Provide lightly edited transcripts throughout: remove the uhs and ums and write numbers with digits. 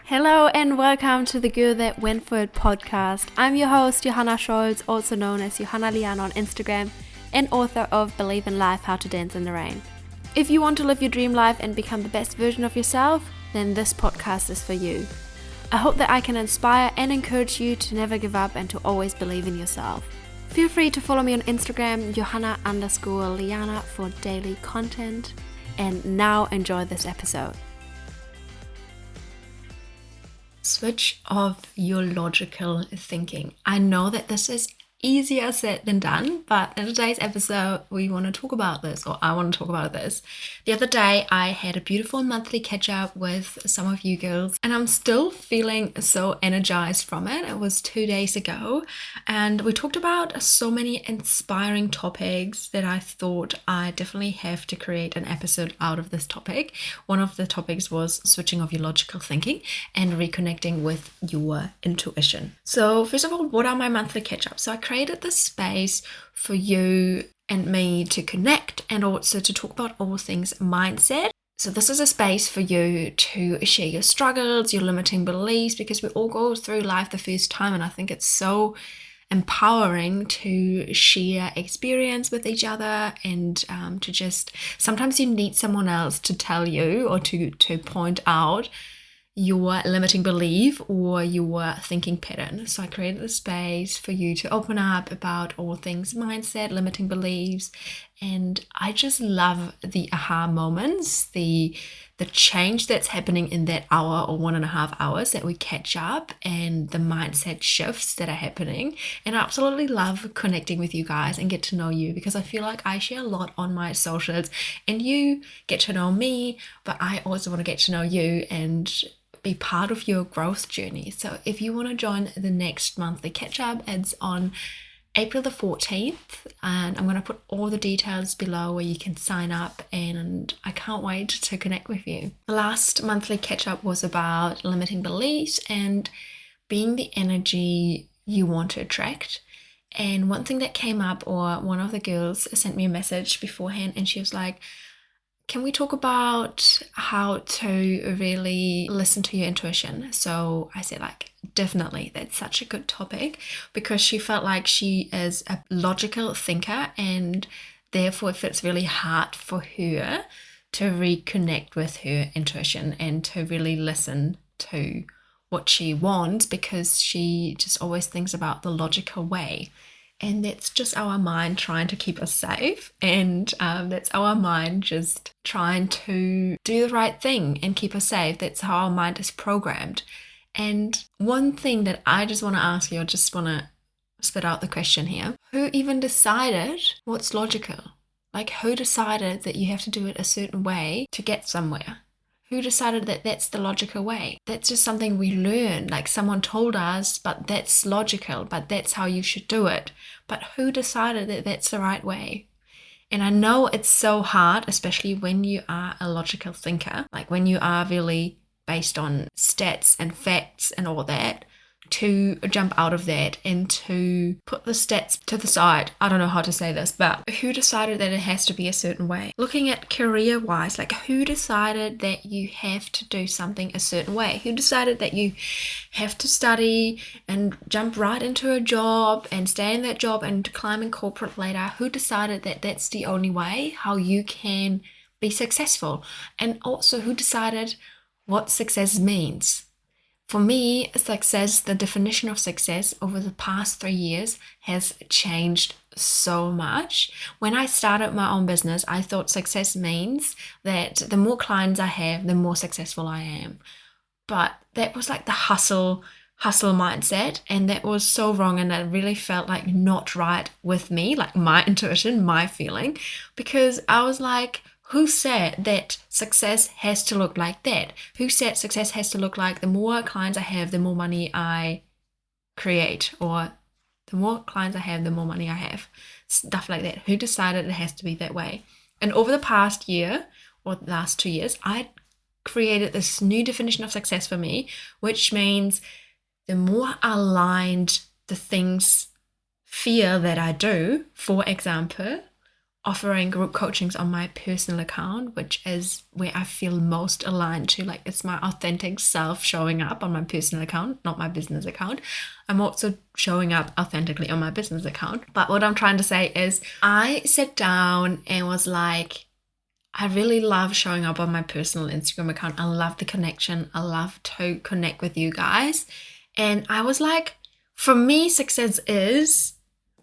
Hello and welcome to the Girl That Went For It podcast. I'm your host, Johanna Scholz, also known as Johanna Lian on Instagram, and author of Believe in Life, How to Dance in the Rain. If you want to live your dream life and become the best version of yourself, then this podcast is for you. I hope that I can inspire and encourage you to never give up and to always believe in yourself. Feel free to follow me on Instagram, Johanna_Liana, for daily content. And now enjoy this episode. Switch off your logical thinking. I know that this is easier said than done, but in today's episode, we want to talk about this, or I want to talk about this. The other day, I had a beautiful monthly catch up with some of you girls, and I'm still feeling so energized from it. It was 2 days ago, and we talked about so many inspiring topics that I thought I definitely have to create an episode out of this topic. One of the topics was switching off your logical thinking and reconnecting with your intuition. So first of all, what are my monthly catch-ups? So I created this space for you and me to connect and also to talk about all things mindset. So this is a space for you to share your struggles, your limiting beliefs, because we all go through life the first time, and I think it's so empowering to share experience with each other and to just, sometimes you need someone else to tell you or to point out your limiting belief or your thinking pattern. So I created a space for you to open up about all things mindset, limiting beliefs, and I just love the aha moments, the change that's happening in that hour or 1.5 hours that we catch up, and the mindset shifts that are happening. And I absolutely love connecting with you guys and get to know you, because I feel like I share a lot on my socials and you get to know me, but I also want to get to know you and be part of your growth journey. So if you want to join the next monthly catch up, it's on April the 14th, and I'm going to put all the details below where you can sign up, and I can't wait to connect with you. The last monthly catch up was about limiting beliefs and being the energy you want to attract. And one thing that came up, or one of the girls sent me a message beforehand, and she was like, can we talk about how to really listen to your intuition? So I said, definitely, that's such a good topic, because she felt like she is a logical thinker, and therefore it's really hard for her to reconnect with her intuition and to really listen to what she wants, because she just always thinks about the logical way. And that's just our mind trying to keep us safe. And that's our mind just trying to do the right thing and keep us safe. That's how our mind is programmed. And one thing that I just want to ask you, I just want to spit out the question here. Who even decided what's logical? Who decided that you have to do it a certain way to get somewhere? Who decided that that's the logical way? That's just something we learn. Someone told us, but that's logical, but that's how you should do it. But who decided that that's the right way? And I know it's so hard, especially when you are a logical thinker, when you are really based on stats and facts and all that, to jump out of that and to put the stats to the side. I don't know how to say this, but who decided that it has to be a certain way? Looking at career-wise, who decided that you have to do something a certain way? Who decided that you have to study and jump right into a job and stay in that job and climb in corporate later? Who decided that that's the only way how you can be successful? And also, who decided what success means? For me, success, the definition of success over the past 3 years has changed so much. When I started my own business, I thought success means that the more clients I have, the more successful I am. But that was the hustle mindset, and that was so wrong, and it really felt not right with me, my intuition, my feeling, because I was who said that success has to look like that? Who said success has to look like the more clients I have, the more money I create, or the more clients I have, the more money I have? Stuff like that. Who decided it has to be that way? And over the past year, or the last 2 years, I created this new definition of success for me, which means the more aligned the things feel that I do, for example, offering group coachings on my personal account, which is where I feel most aligned to. Like, it's my authentic self showing up on my personal account, not my business account. I'm also showing up authentically on my business account. But what I'm trying to say is I sat down and was like, I really love showing up on my personal Instagram account. I love the connection. I love to connect with you guys. And I was like, for me, success is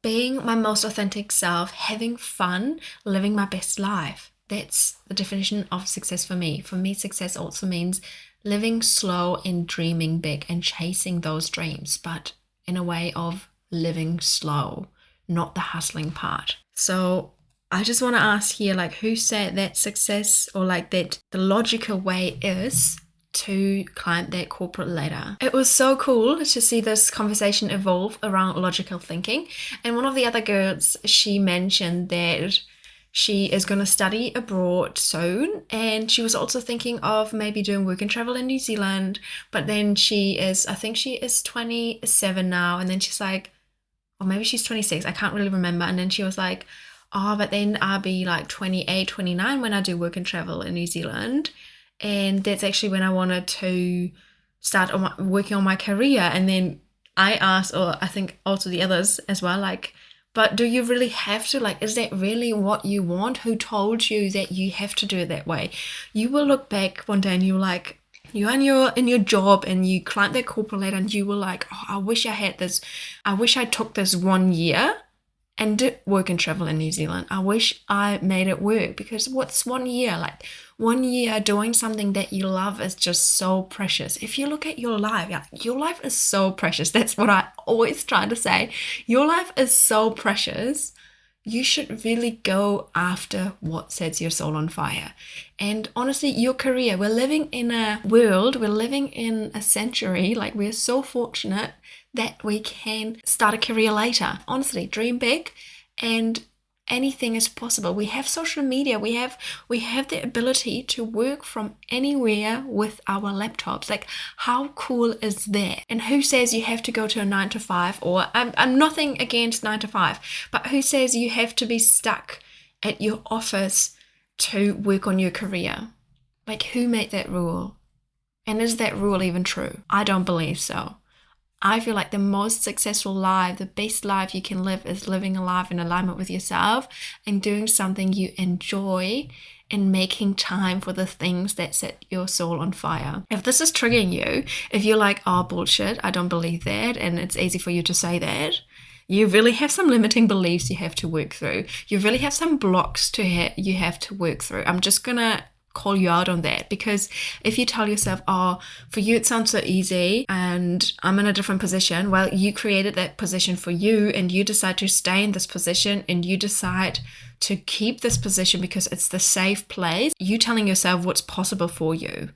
being my most authentic self, having fun, living my best life. That's the definition of success for me. For me, success also means living slow and dreaming big and chasing those dreams, but in a way of living slow, not the hustling part. So I just want to ask here, like, who said that success, or like that the logical way is to climb that corporate ladder? It was so cool to see this conversation evolve around logical thinking. And one of the other girls, she mentioned that she is going to study abroad soon, and she was also thinking of maybe doing work and travel in New Zealand. But then I think she is 27 now, and then she's like, or maybe she's 26, I can't really remember. And then she was like, oh, but then I'll be like 28, 29 when I do work and travel in New Zealand. And that's actually when I wanted to start working on my career. And then I asked, or I think also the others as well, like, but do you really have to? Like, is that really what you want? Who told you that you have to do it that way? You will look back one day and you're like, you're in your job and you climbed that corporate ladder and you were like, oh, I wish I had this. I wish I took this 1 year and did work and travel in New Zealand. I wish I made it work, because what's 1 year? Like, 1 year doing something that you love is just so precious. If you look at your life, yeah, your life is so precious. That's what I always try to say. Your life is so precious. You should really go after what sets your soul on fire. And honestly, your career, we're living in a world, we're living in a century, like, we're so fortunate that we can start a career later. Honestly, dream big, and anything is possible. We have social media, we have the ability to work from anywhere with our laptops. Like, how cool is that? And who says you have to go to a 9 to 5? Or I'm nothing against 9 to 5, but who says you have to be stuck at your office to work on your career? Like, who made that rule? And is that rule even true? I don't believe so. I feel like the most successful life, the best life you can live, is living a life in alignment with yourself and doing something you enjoy and making time for the things that set your soul on fire. If this is triggering you, if you're like, oh, bullshit, I don't believe that, and it's easy for you to say that, you really have some limiting beliefs you have to work through. You really have some blocks you have to work through. I'm just gonna call you out on that, because if you tell yourself, oh, for you it sounds so easy and I'm in a different position, well, you created that position for you and you decide to stay in this position and you decide to keep this position because it's the safe place. You telling yourself what's possible for you.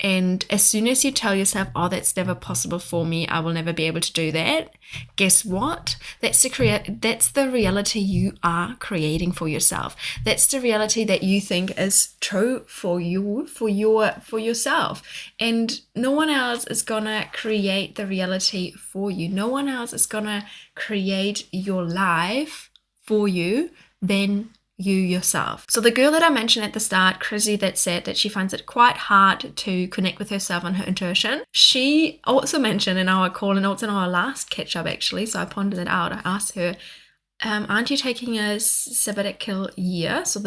And as soon as you tell yourself, oh, that's never possible for me, I will never be able to do that, guess what? That's the reality you are creating for yourself. That's the reality that you think is true for you, for yourself. And no one else is gonna create the reality for you. No one else is gonna create your life for you than you yourself. So the girl that I mentioned at the start, Chrissy, that said that she finds it quite hard to connect with herself and her intuition, she also mentioned in our call, and also in our last catch up actually, so I pondered it out. I asked her, aren't you taking a sabbatical year? So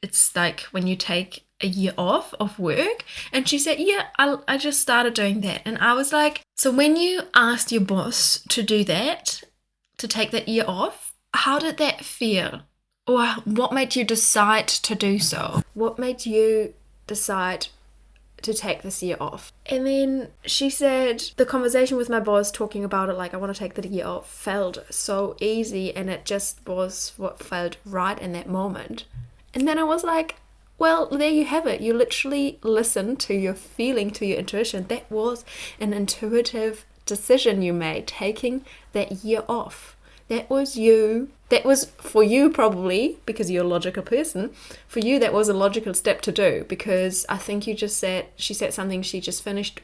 it's like when you take a year off of work. And she said, yeah, I just started doing that. And I was like, so when you asked your boss to do that, to take that year off, how did that feel? Or what made you decide to do so? What made you decide to take this year off? And then she said, the conversation with my boss talking about it, like, I want to take the year off, felt so easy, and it just was what felt right in that moment. And then I was like, well, there you have it. You literally listened to your feeling, to your intuition. That was an intuitive decision you made, taking that year off. That was you. That was for you probably, because you're a logical person. For you, that was a logical step to do, because I think she said something, she just finished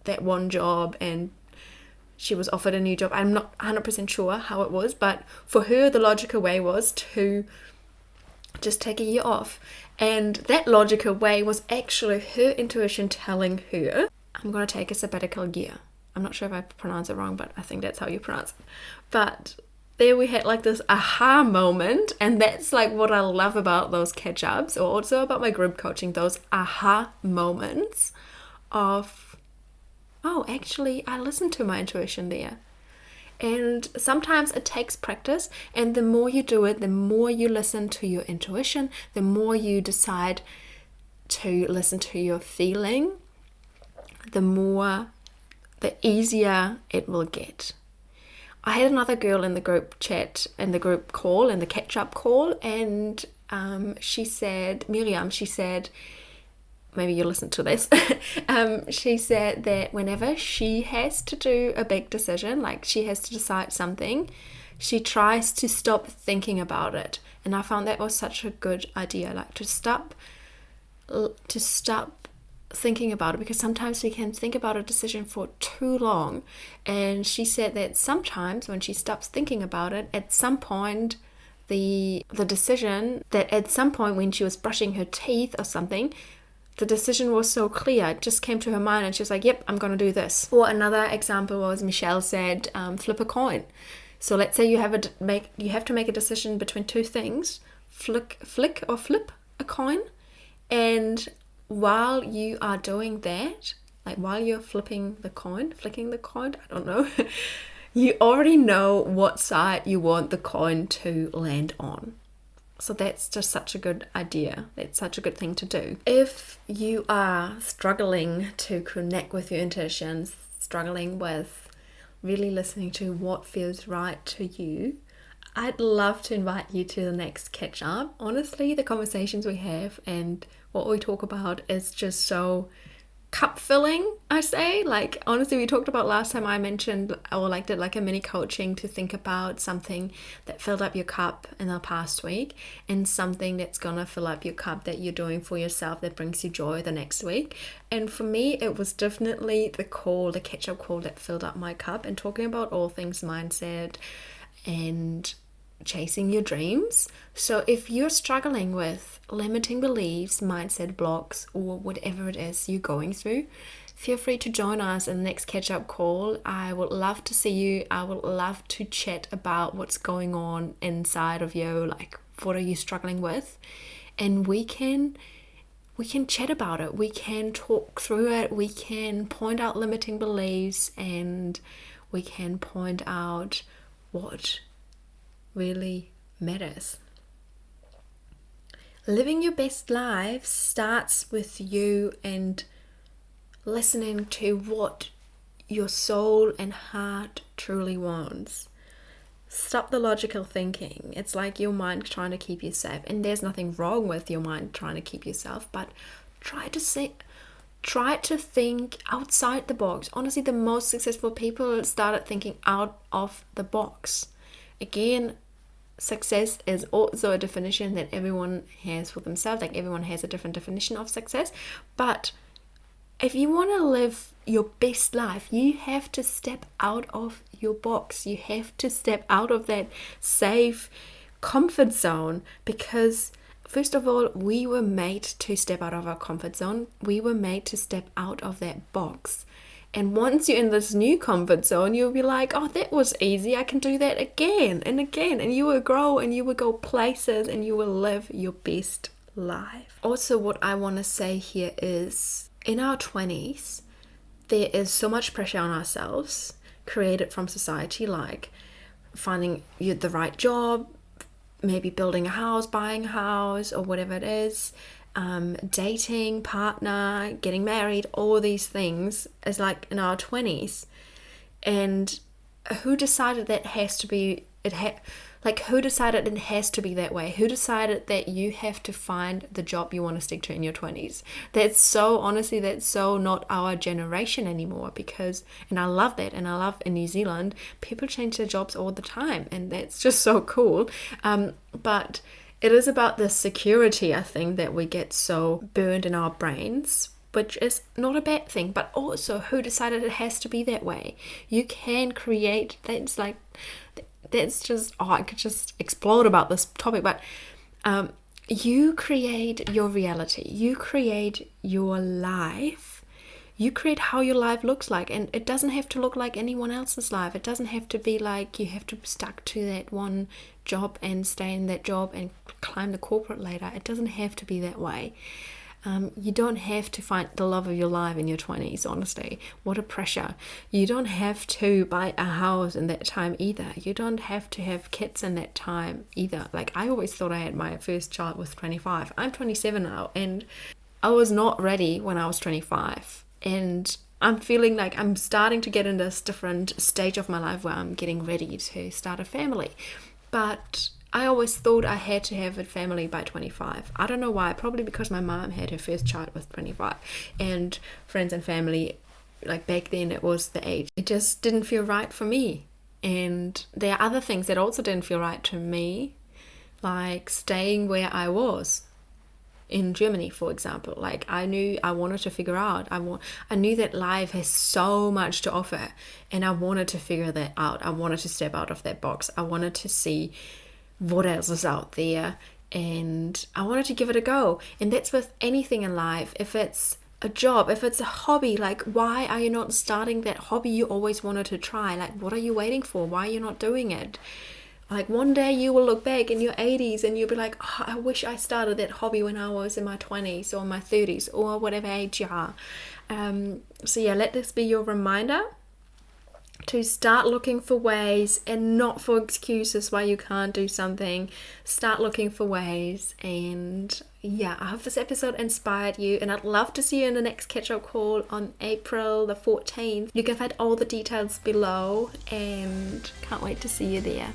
that one job and she was offered a new job. I'm not 100% sure how it was, but for her, the logical way was to just take a year off. And that logical way was actually her intuition telling her, I'm going to take a sabbatical year. I'm not sure if I pronounce it wrong, but I think that's how you pronounce it. But there we had like this aha moment, and that's like what I love about those catch-ups, or also about my group coaching, those aha moments of, oh, actually I listened to my intuition there. And sometimes it takes practice, and the more you do it, the more you listen to your intuition, the more you decide to listen to your feeling, the easier it will get. I had another girl in the group chat, in the group call, in the catch-up call, and she said, Miriam, she said, maybe you'll listen to this, she said that whenever she has to do a big decision, like she has to decide something, she tries to stop thinking about it. And I found that was such a good idea, like to stop thinking about it, because sometimes we can think about a decision for too long. And she said that sometimes when she stops thinking about it, at some point the decision, that at some point when she was brushing her teeth or something, the decision was so clear, it just came to her mind, and she was like, yep, I'm going to do this. Or another example was, Michelle said, flip a coin. So let's say you have to make a decision between two things, flick or flip a coin. And while you are doing that, like while you're flicking the coin, I don't know, you already know what side you want the coin to land on. So that's just such a good idea. That's such a good thing to do. If you are struggling to connect with your intuitions, struggling with really listening to what feels right to you, I'd love to invite you to the next catch up. Honestly, the conversations we have and what we talk about is just so cup filling, I say. Like, honestly, we talked about last time, I mentioned, or like did like a mini coaching to think about something that filled up your cup in the past week, and something that's gonna fill up your cup that you're doing for yourself that brings you joy the next week. And for me, it was definitely the catch-up call that filled up my cup, and talking about all things mindset and chasing your dreams. So if you're struggling with limiting beliefs, mindset blocks, or whatever it is you're going through, feel free to join us in the next catch-up call. I would love to see you. I would love to chat about what's going on inside of you, like what are you struggling with, and we can chat about it. We can talk through it. We can point out limiting beliefs, and we can point out what really matters. Living your best life starts with you and listening to what your soul and heart truly wants. Stop the logical thinking. It's like your mind trying to keep you safe, and there's nothing wrong with your mind trying to keep you safe, but try to think outside the box. Honestly, the most successful people started thinking out of the box. Again, success is also a definition that everyone has for themselves. Like, everyone has a different definition of success. But if you want to live your best life, you have to step out of your box. You have to step out of that safe comfort zone, because first of all, we were made to step out of our comfort zone. We were made to step out of that box. And once you're in this new comfort zone, you'll be like, oh, that was easy. I can do that again and again. And you will grow, and you will go places, and you will live your best life. Also, what I want to say here is, in our 20s, there is so much pressure on ourselves created from society, like finding the right job, maybe building a house, buying a house, or whatever it is. Dating, partner, getting married, all these things is like in our 20s. And who decided that has to be, who decided it has to be that way? Who decided that you have to find the job you want to stick to in your 20s? That's so not our generation anymore, because, and I love that, and I love in New Zealand, people change their jobs all the time, and that's just so cool. But it is about the security, I think, that we get so burned in our brains, which is not a bad thing, but also who decided it has to be that way? You can create, that's just, I could just explode about this topic, but You create your reality, you create your life, you create how your life looks like, and it doesn't have to look like anyone else's life. It doesn't have to be like you have to be stuck to that one job and stay in that job and climb the corporate ladder. It doesn't have to be that way. You don't have to find the love of your life in your 20s, honestly. What a pressure. You don't have to buy a house in that time either. You don't have to have kids in that time either. Like, I always thought I had my first child with 25. I'm 27 now, and I was not ready when I was 25. And I'm feeling like I'm starting to get in this different stage of my life where I'm getting ready to start a family. But I always thought I had to have a family by 25. I don't know why. Probably because my mom had her first child with 25. And friends and family, like back then, it was the age. It just didn't feel right for me. And there are other things that also didn't feel right to me, like staying where I was in Germany, for example. Like, I knew I wanted to figure out. I knew that life has so much to offer, and I wanted to figure that out. I wanted to step out of that box. I wanted to see what else is out there, and I wanted to give it a go. And that's with anything in life. If it's a job, if it's a hobby, like, why are you not starting that hobby you always wanted to try? Like, what are you waiting for? Why are you not doing it? Like, one day you will look back in your 80s and you'll be like, oh, I wish I started that hobby when I was in my 20s or my 30s or whatever age you are. So yeah, let this be your reminder to start looking for ways, and not for excuses why you can't do something. Start looking for ways. And yeah, I hope this episode inspired you, and I'd love to see you in the next catch-up call on April the 14th. You can find all the details below, and can't wait to see you there.